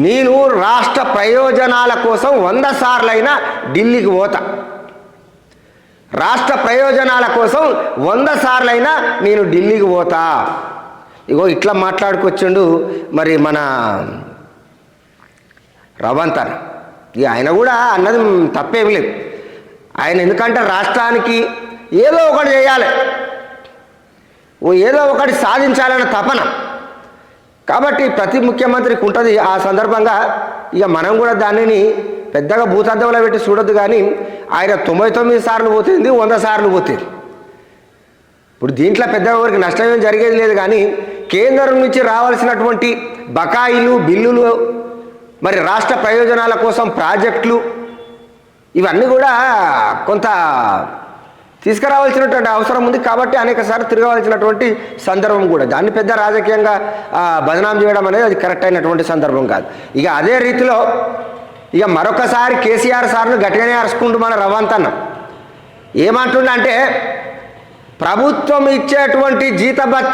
నేను రాష్ట్ర ప్రయోజనాల కోసం 100 సార్లైనా ఢిల్లీకి పోతా, రాష్ట్ర ప్రయోజనాల కోసం 100 సార్లైనా నేను ఢిల్లీకి పోతా. ఇగో ఇట్లా మాట్లాడుకొచ్చిండు మరి మన రవంత్ అన్న. ఇక ఆయన కూడా అన్నది తప్పేం లేదు. ఆయన ఎందుకంటే రాష్ట్రానికి ఏదో ఒకటి చేయాలి, ఏదో ఒకటి సాధించాలన్న తపన. కాబట్టి ప్రతి ముఖ్యమంత్రికి ఉంటుంది. ఆ సందర్భంగా ఇక మనం కూడా దానిని పెద్దగా భూతద్దంలో పెట్టి చూడొద్దు. కానీ ఆయన 99 సార్లు పోతుంది, 100 సార్లు పోతుంది. ఇప్పుడు దీంట్లో పెద్దగా ఎవరికి నష్టం ఏం జరిగేది లేదు. కానీ కేంద్రం నుంచి రావాల్సినటువంటి బకాయిలు, బిల్లులు, మరి రాష్ట్ర ప్రయోజనాల కోసం ప్రాజెక్టులు, ఇవన్నీ కూడా కొంత తీసుకురావాల్సినటువంటి అవసరం ఉంది. కాబట్టి అనేకసార్లు తిరగవలసినటువంటి సందర్భం కూడా, దాన్ని పెద్ద రాజకీయంగా బదనాం చేయడం అనేది అది కరెక్ట్ అయినటువంటి సందర్భం కాదు. ఇక అదే రీతిలో ఇక మరొకసారి కేసీఆర్ సార్ను గట్టిగానే అరుచుకుంటూ మన రవంత్ అన్న ఏమంటుండంటే ప్రభుత్వం ఇచ్చేటువంటి జీతభత్యాలు